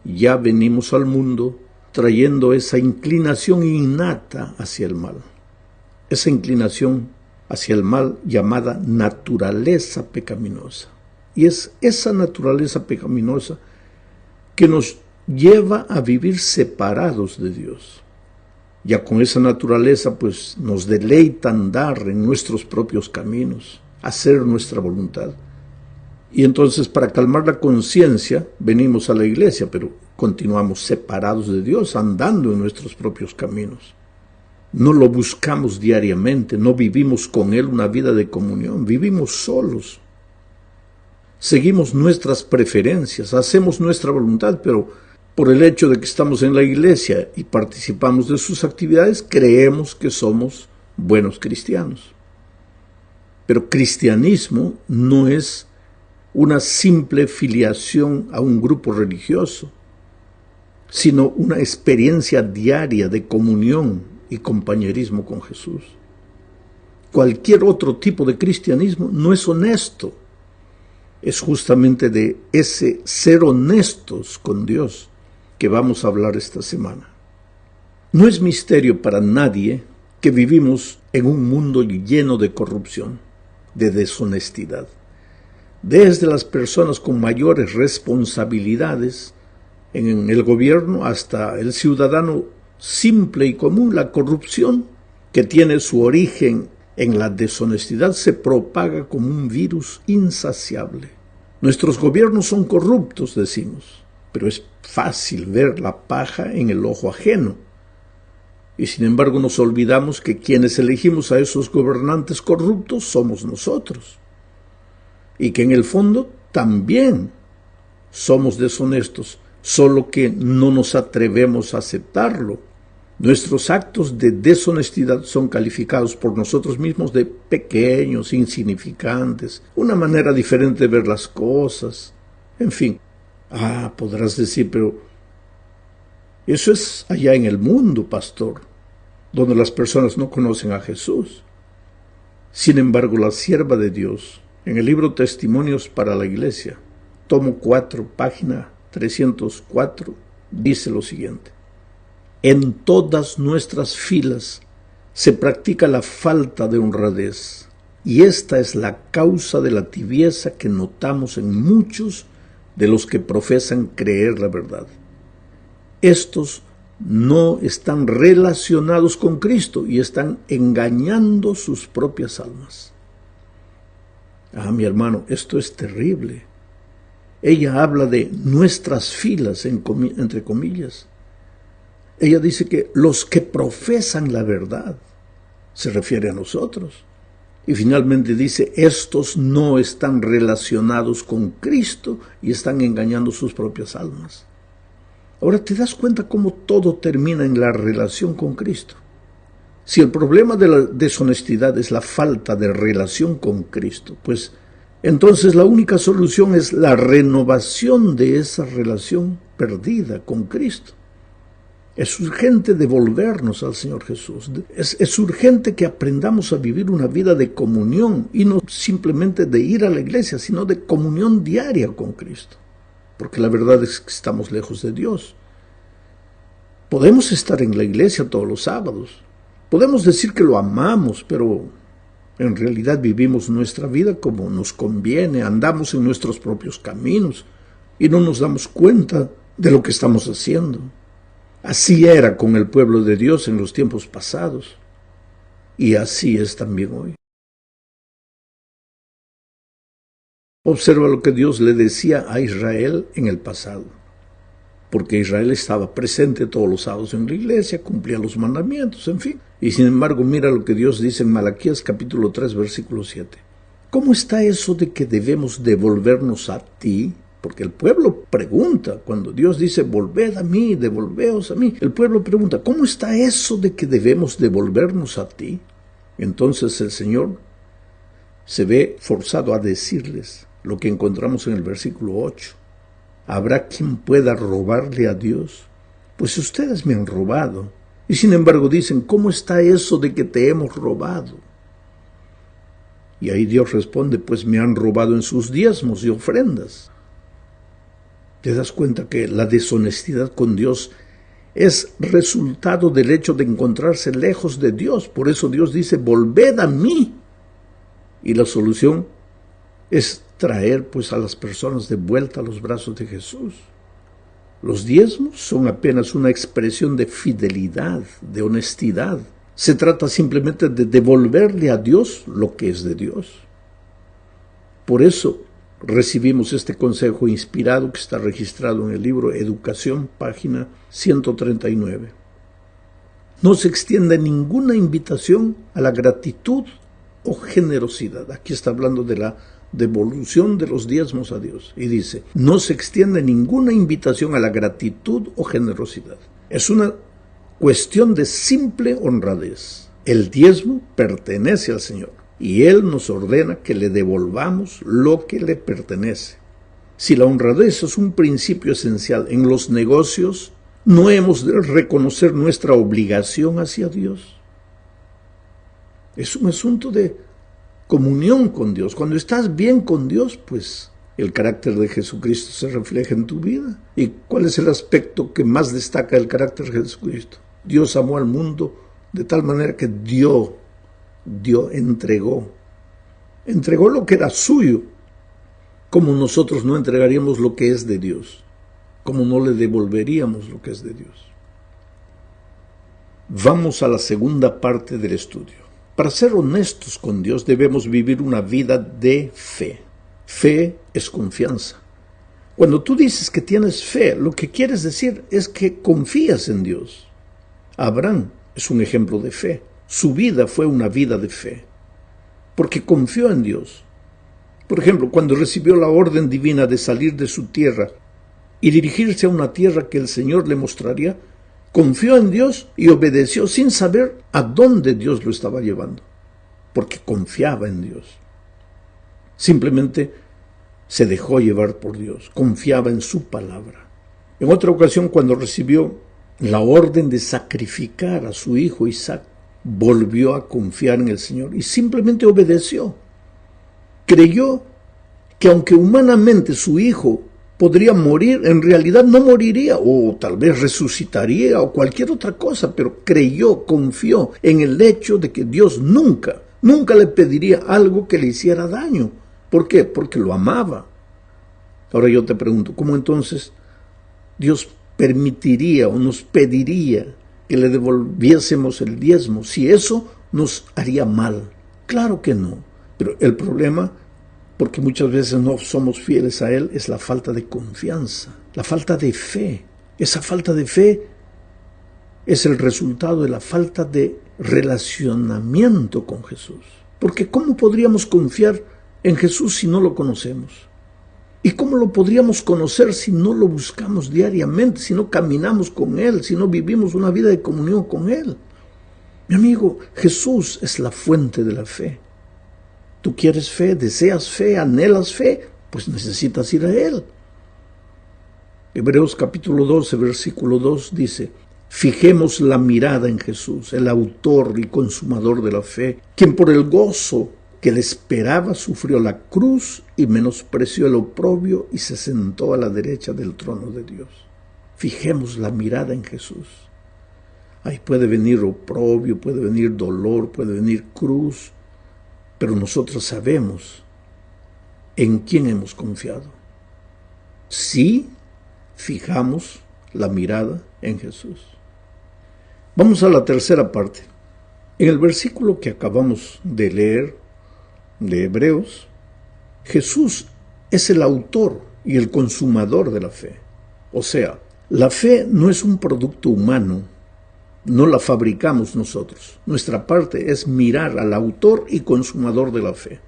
ya venimos al mundo trayendo esa inclinación innata hacia el mal. Esa inclinación hacia el mal llamada naturaleza pecaminosa. Y es esa naturaleza pecaminosa que nos lleva a vivir separados de Dios. Ya con esa naturaleza, pues, nos deleita andar en nuestros propios caminos, hacer nuestra voluntad. Y entonces, para calmar la conciencia, venimos a la iglesia, pero continuamos separados de Dios, andando en nuestros propios caminos. No lo buscamos diariamente, no vivimos con Él una vida de comunión, vivimos solos. Seguimos nuestras preferencias, hacemos nuestra voluntad, pero por el hecho de que estamos en la iglesia y participamos de sus actividades, creemos que somos buenos cristianos. Pero cristianismo no es una simple filiación a un grupo religioso, sino una experiencia diaria de comunión y compañerismo con Jesús. Cualquier otro tipo de cristianismo no es honesto. Es justamente de ese ser honestos con Dios que vamos a hablar esta semana. No es misterio para nadie que vivimos en un mundo lleno de corrupción, de deshonestidad. Desde las personas con mayores responsabilidades en el gobierno hasta el ciudadano simple y común, la corrupción, que tiene su origen en la deshonestidad, se propaga como un virus insaciable. Nuestros gobiernos son corruptos, decimos, pero es fácil ver la paja en el ojo ajeno. Y sin embargo nos olvidamos que quienes elegimos a esos gobernantes corruptos somos nosotros. Y que en el fondo también somos deshonestos, solo que no nos atrevemos a aceptarlo. Nuestros actos de deshonestidad son calificados por nosotros mismos de pequeños, insignificantes, una manera diferente de ver las cosas. En fin, podrás decir, pero eso es allá en el mundo, pastor, donde las personas no conocen a Jesús. Sin embargo, la sierva de Dios, en el libro Testimonios para la Iglesia, tomo 4, página 304, dice lo siguiente: en todas nuestras filas se practica la falta de honradez, y esta es la causa de la tibieza que notamos en muchos de los que profesan creer la verdad. Estos no están relacionados con Cristo y están engañando sus propias almas. Mi hermano, esto es terrible. Ella habla de nuestras filas, entre comillas. Ella dice que los que profesan la verdad, se refiere a nosotros. Y finalmente dice, estos no están relacionados con Cristo y están engañando sus propias almas. Ahora te das cuenta cómo todo termina en la relación con Cristo. Si el problema de la deshonestidad es la falta de relación con Cristo, pues entonces la única solución es la renovación de esa relación perdida con Cristo. Es urgente devolvernos al Señor Jesús. Es urgente que aprendamos a vivir una vida de comunión y no simplemente de ir a la iglesia, sino de comunión diaria con Cristo. Porque la verdad es que estamos lejos de Dios. Podemos estar en la iglesia todos los sábados. Podemos decir que lo amamos, pero en realidad vivimos nuestra vida como nos conviene, andamos en nuestros propios caminos y no nos damos cuenta de lo que estamos haciendo. Así era con el pueblo de Dios en los tiempos pasados, y así es también hoy. Observa lo que Dios le decía a Israel en el pasado, porque Israel estaba presente todos los sábados en la iglesia, cumplía los mandamientos, en fin. Y sin embargo, mira lo que Dios dice en Malaquías capítulo 3, versículo 7. ¿Cómo está eso de que debemos devolvernos a ti? Porque el pueblo pregunta, cuando Dios dice, volved a mí, devolveos a mí, el pueblo pregunta, ¿cómo está eso de que debemos devolvernos a ti? Entonces el Señor se ve forzado a decirles lo que encontramos en el versículo 8. ¿Habrá quien pueda robarle a Dios? Pues ustedes me han robado. Y sin embargo dicen, ¿cómo está eso de que te hemos robado? Y ahí Dios responde, pues me han robado en sus diezmos y ofrendas. Te das cuenta que la deshonestidad con Dios es resultado del hecho de encontrarse lejos de Dios. Por eso Dios dice, volved a mí. Y la solución es traer pues a las personas de vuelta a los brazos de Jesús. Los diezmos son apenas una expresión de fidelidad, de honestidad. Se trata simplemente de devolverle a Dios lo que es de Dios. Por eso recibimos este consejo inspirado que está registrado en el libro Educación, página 139. No se extiende ninguna invitación a la gratitud o generosidad. Aquí está hablando de la devolución de los diezmos a Dios. Y dice, no se extiende ninguna invitación a la gratitud o generosidad. Es una cuestión de simple honradez. El diezmo pertenece al Señor y Él nos ordena que le devolvamos lo que le pertenece. Si la honradez es un principio esencial en los negocios, ¿no hemos de reconocer nuestra obligación hacia Dios? Es un asunto de comunión con Dios. Cuando estás bien con Dios, pues el carácter de Jesucristo se refleja en tu vida. ¿Y cuál es el aspecto que más destaca el carácter de Jesucristo? Dios amó al mundo de tal manera que entregó lo que era suyo. Como nosotros no entregaríamos lo que es de Dios, como no le devolveríamos lo que es de Dios. Vamos a la segunda parte del estudio. Para ser honestos con Dios debemos vivir una vida de fe. Fe es confianza. Cuando tú dices que tienes fe, lo que quieres decir es que confías en Dios. Abraham es un ejemplo de fe. Su vida fue una vida de fe, porque confió en Dios. Por ejemplo, cuando recibió la orden divina de salir de su tierra y dirigirse a una tierra que el Señor le mostraría, confió en Dios y obedeció sin saber a dónde Dios lo estaba llevando, porque confiaba en Dios. Simplemente se dejó llevar por Dios, confiaba en su palabra. En otra ocasión, cuando recibió la orden de sacrificar a su hijo Isaac, volvió a confiar en el Señor y simplemente obedeció. Creyó que aunque humanamente su hijo podría morir, en realidad no moriría, o tal vez resucitaría, o cualquier otra cosa, pero creyó, confió en el hecho de que Dios nunca le pediría algo que le hiciera daño. ¿Por qué? Porque lo amaba. Ahora yo te pregunto, ¿cómo entonces Dios permitiría o nos pediría que le devolviésemos el diezmo si eso nos haría mal? Claro que no. Pero el problema, porque muchas veces no somos fieles a Él, es la falta de confianza, la falta de fe. Esa falta de fe es el resultado de la falta de relacionamiento con Jesús. Porque ¿cómo podríamos confiar en Jesús si no lo conocemos? ¿Y cómo lo podríamos conocer si no lo buscamos diariamente, si no caminamos con Él, si no vivimos una vida de comunión con Él? Mi amigo, Jesús es la fuente de la fe. Tú quieres fe, deseas fe, anhelas fe, pues necesitas ir a Él. Hebreos capítulo 12, versículo 2 dice, fijemos la mirada en Jesús, el autor y consumador de la fe, quien por el gozo que le esperaba sufrió la cruz y menospreció el oprobio y se sentó a la derecha del trono de Dios. Fijemos la mirada en Jesús. Ahí puede venir oprobio, puede venir dolor, puede venir cruz, pero nosotros sabemos en quién hemos confiado. Sí, fijamos la mirada en Jesús. Vamos a la tercera parte. En el versículo que acabamos de leer, de Hebreos, Jesús es el autor y el consumador de la fe. O sea, la fe no es un producto humano, no la fabricamos nosotros. Nuestra parte es mirar al autor y consumador de la fe.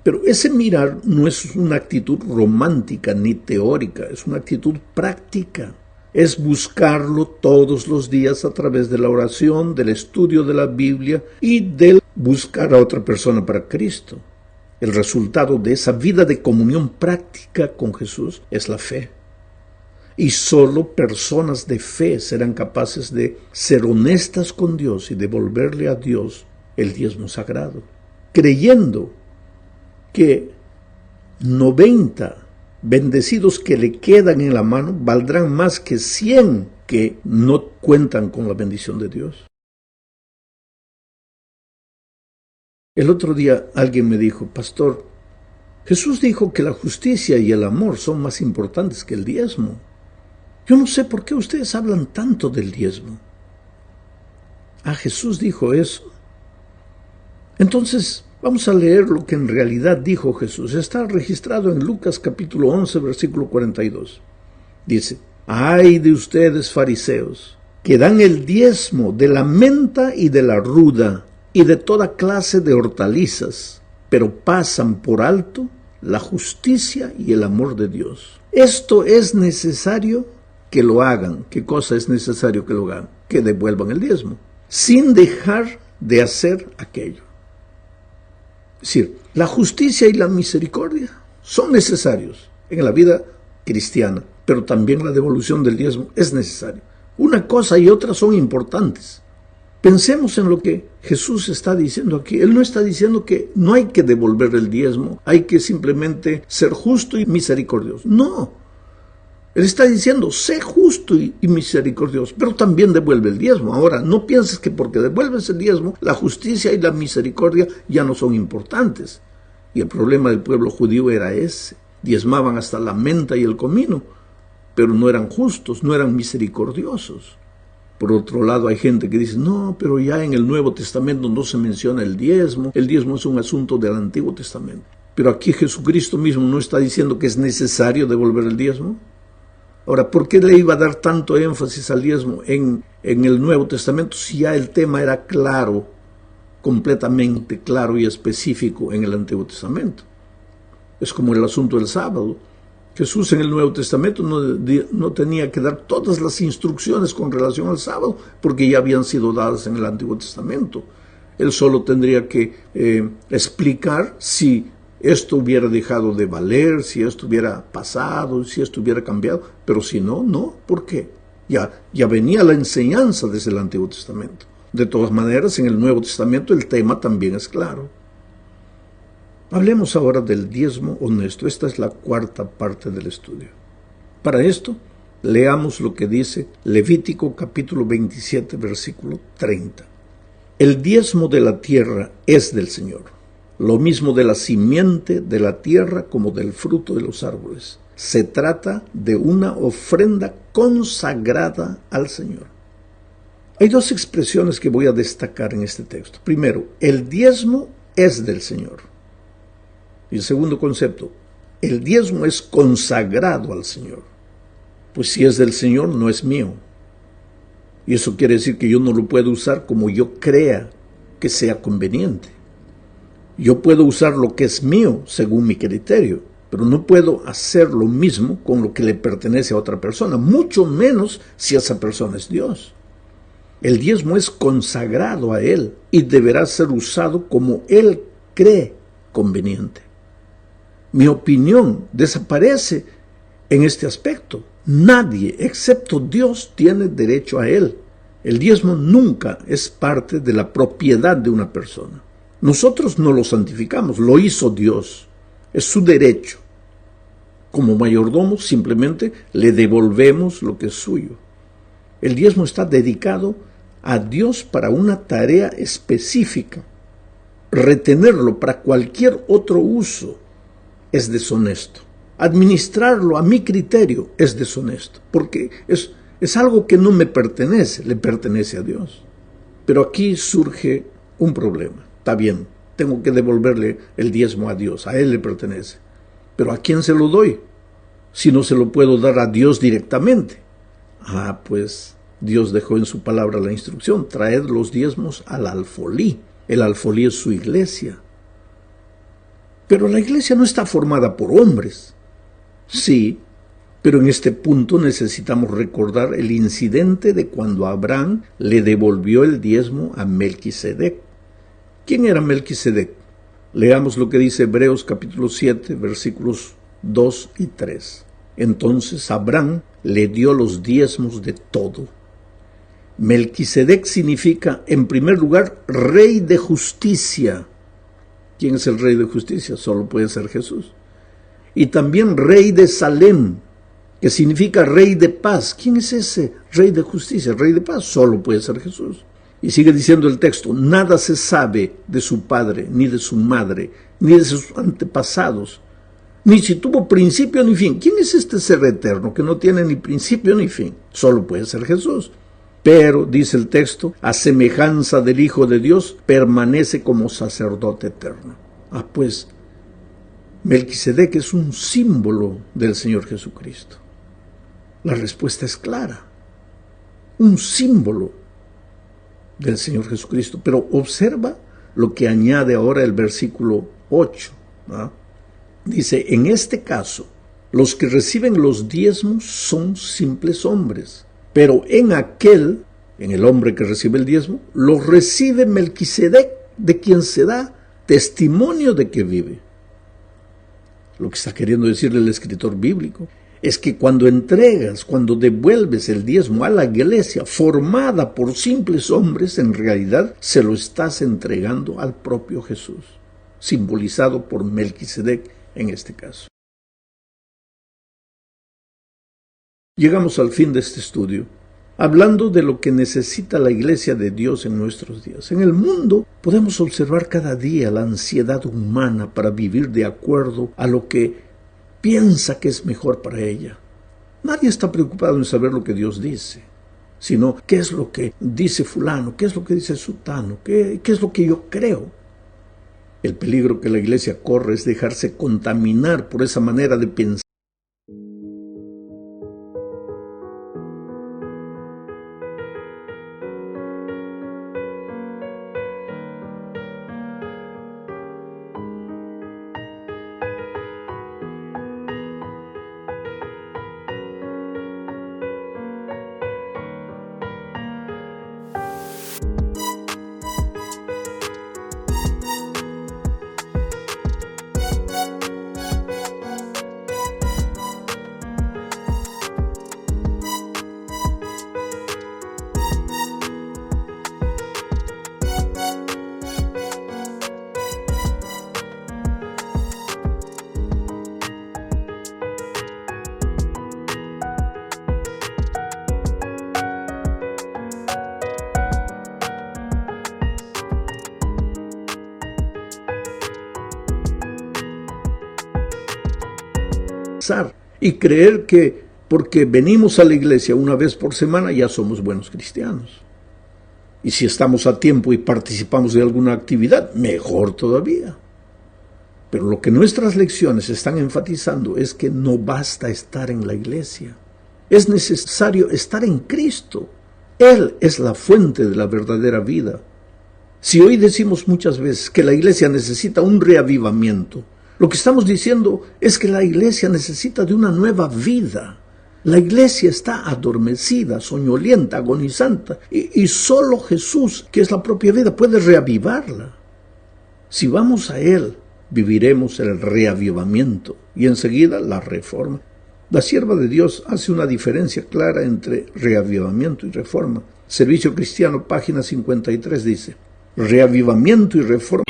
Pero ese mirar no es una actitud romántica ni teórica, es una actitud práctica. Es buscarlo todos los días a través de la oración, del estudio de la Biblia y del buscar a otra persona para Cristo. El resultado de esa vida de comunión práctica con Jesús es la fe. Y solo personas de fe serán capaces de ser honestas con Dios y devolverle a Dios el diezmo sagrado, creyendo que 90 bendecidos que le quedan en la mano valdrán más que 100 que no cuentan con la bendición de Dios. El otro día alguien me dijo: pastor, Jesús dijo que la justicia y el amor son más importantes que el diezmo. Yo no sé por qué ustedes hablan tanto del diezmo. Jesús dijo eso. Entonces, vamos a leer lo que en realidad dijo Jesús. Está registrado en Lucas capítulo 11, versículo 42. Dice: ay de ustedes, fariseos, que dan el diezmo de la menta y de la ruda y de toda clase de hortalizas, pero pasan por alto la justicia y el amor de Dios. Esto es necesario que lo hagan. ¿Qué cosa es necesario que lo hagan? Que devuelvan el diezmo, sin dejar de hacer aquello. Es decir, la justicia y la misericordia son necesarios en la vida cristiana, pero también la devolución del diezmo es necesaria. Una cosa y otra son importantes. Pensemos en lo que Jesús está diciendo aquí. Él no está diciendo que no hay que devolver el diezmo, hay que simplemente ser justo y misericordioso. No. Él está diciendo: sé justo y misericordioso, pero también devuelve el diezmo. Ahora, no pienses que porque devuelves el diezmo, la justicia y la misericordia ya no son importantes. Y el problema del pueblo judío era ese. Diezmaban hasta la menta y el comino, pero no eran justos, no eran misericordiosos. Por otro lado, hay gente que dice: no, pero ya en el Nuevo Testamento no se menciona el diezmo es un asunto del Antiguo Testamento. Pero aquí Jesucristo mismo no está diciendo que es necesario devolver el diezmo. Ahora, ¿por qué le iba a dar tanto énfasis al diezmo en el Nuevo Testamento si ya el tema era claro, completamente claro y específico en el Antiguo Testamento? Es como el asunto del sábado. Jesús en el Nuevo Testamento no tenía que dar todas las instrucciones con relación al sábado, porque ya habían sido dadas en el Antiguo Testamento. Él solo tendría que explicar si esto hubiera dejado de valer, si esto hubiera pasado, si esto hubiera cambiado, pero si no, no. ¿Por qué? Ya venía la enseñanza desde el Antiguo Testamento. De todas maneras, en el Nuevo Testamento el tema también es claro. Hablemos ahora del diezmo honesto. Esta es la cuarta parte del estudio. Para esto, leamos lo que dice Levítico capítulo 27, versículo 30. El diezmo de la tierra es del Señor, lo mismo de la simiente de la tierra como del fruto de los árboles. Se trata de una ofrenda consagrada al Señor. Hay dos expresiones que voy a destacar en este texto. Primero, el diezmo es del Señor. Y el segundo concepto, el diezmo es consagrado al Señor. Pues si es del Señor, no es mío. Y eso quiere decir que yo no lo puedo usar como yo crea que sea conveniente. Yo puedo usar lo que es mío según mi criterio, pero no puedo hacer lo mismo con lo que le pertenece a otra persona, mucho menos si esa persona es Dios. El diezmo es consagrado a Él y deberá ser usado como Él cree conveniente. Mi opinión desaparece en este aspecto. Nadie, excepto Dios, tiene derecho a él. El diezmo nunca es parte de la propiedad de una persona. Nosotros no lo santificamos, lo hizo Dios. Es su derecho. Como mayordomos simplemente le devolvemos lo que es suyo. El diezmo está dedicado a Dios para una tarea específica. Retenerlo para cualquier otro uso es deshonesto. Administrarlo a mi criterio es deshonesto, porque es algo que no me pertenece, le pertenece a Dios. Pero aquí surge un problema. Está bien, tengo que devolverle el diezmo a Dios, a Él le pertenece. Pero ¿a quién se lo doy? Si no se lo puedo dar a Dios directamente. Pues Dios dejó en su palabra la instrucción: traed los diezmos al alfolí. El alfolí es su iglesia. Pero la iglesia no está formada por hombres. Sí, pero en este punto necesitamos recordar el incidente de cuando Abraham le devolvió el diezmo a Melquisedec. ¿Quién era Melquisedec? Leamos lo que dice Hebreos capítulo 7, versículos 2 y 3. Entonces Abraham le dio los diezmos de todo. Melquisedec significa, en primer lugar, rey de justicia. ¿Quién es el rey de justicia? Solo puede ser Jesús. y también rey de Salem, que significa rey de paz. ¿Quién es ese rey de justicia, rey de paz? Solo puede ser Jesús. Y sigue diciendo el texto, nada se sabe de su padre, ni de su madre, ni de sus antepasados, ni si tuvo principio ni fin. ¿Quién es este ser eterno que no tiene ni principio ni fin? Solo puede ser Jesús. Pero, dice el texto, a semejanza del Hijo de Dios, permanece como sacerdote eterno. Pues, Melquisedec es un símbolo del Señor Jesucristo. La respuesta es clara. Un símbolo del Señor Jesucristo. Pero observa lo que añade ahora el versículo 8. Dice, en este caso, los que reciben los diezmos son simples hombres. Pero en el hombre que recibe el diezmo, lo recibe Melquisedec, de quien se da testimonio de que vive. Lo que está queriendo decirle el escritor bíblico es que cuando devuelves el diezmo a la iglesia formada por simples hombres, en realidad se lo estás entregando al propio Jesús, simbolizado por Melquisedec en este caso. Llegamos al fin de este estudio, hablando de lo que necesita la Iglesia de Dios en nuestros días. En el mundo podemos observar cada día la ansiedad humana para vivir de acuerdo a lo que piensa que es mejor para ella. Nadie está preocupado en saber lo que Dios dice, sino qué es lo que dice fulano, qué es lo que dice sutano, qué es lo que yo creo. El peligro que la Iglesia corre es dejarse contaminar por esa manera de pensar. Y creer que porque venimos a la iglesia una vez por semana ya somos buenos cristianos. Y si estamos a tiempo y participamos de alguna actividad, mejor todavía. Pero lo que nuestras lecciones están enfatizando es que no basta estar en la iglesia. Es necesario estar en Cristo. Él es la fuente de la verdadera vida. Si hoy decimos muchas veces que la iglesia necesita un reavivamiento, lo que estamos diciendo es que la iglesia necesita de una nueva vida. La iglesia está adormecida, soñolienta, agonizante, y solo Jesús, que es la propia vida, puede reavivarla. Si vamos a Él, viviremos el reavivamiento y enseguida la reforma. La sierva de Dios hace una diferencia clara entre reavivamiento y reforma. Servicio Cristiano, página 53, dice, reavivamiento y reforma.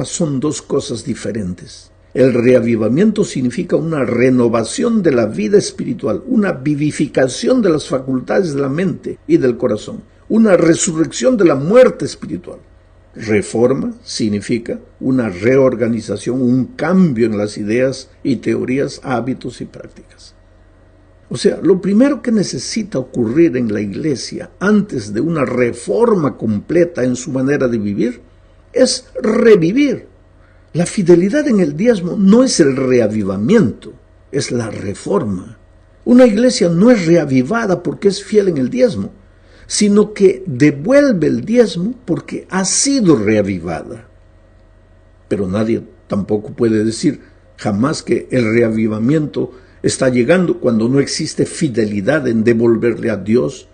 Son dos cosas diferentes. El reavivamiento significa una renovación de la vida espiritual, una vivificación de las facultades de la mente y del corazón, una resurrección de la muerte espiritual. Reforma significa una reorganización, un cambio en las ideas y teorías, hábitos y prácticas. O sea, lo primero que necesita ocurrir en la iglesia antes de una reforma completa en su manera de vivir es revivir. La fidelidad en el diezmo no es el reavivamiento, es la reforma. Una iglesia no es reavivada porque es fiel en el diezmo, sino que devuelve el diezmo porque ha sido reavivada. Pero nadie tampoco puede decir jamás que el reavivamiento está llegando cuando no existe fidelidad en devolverle a Dios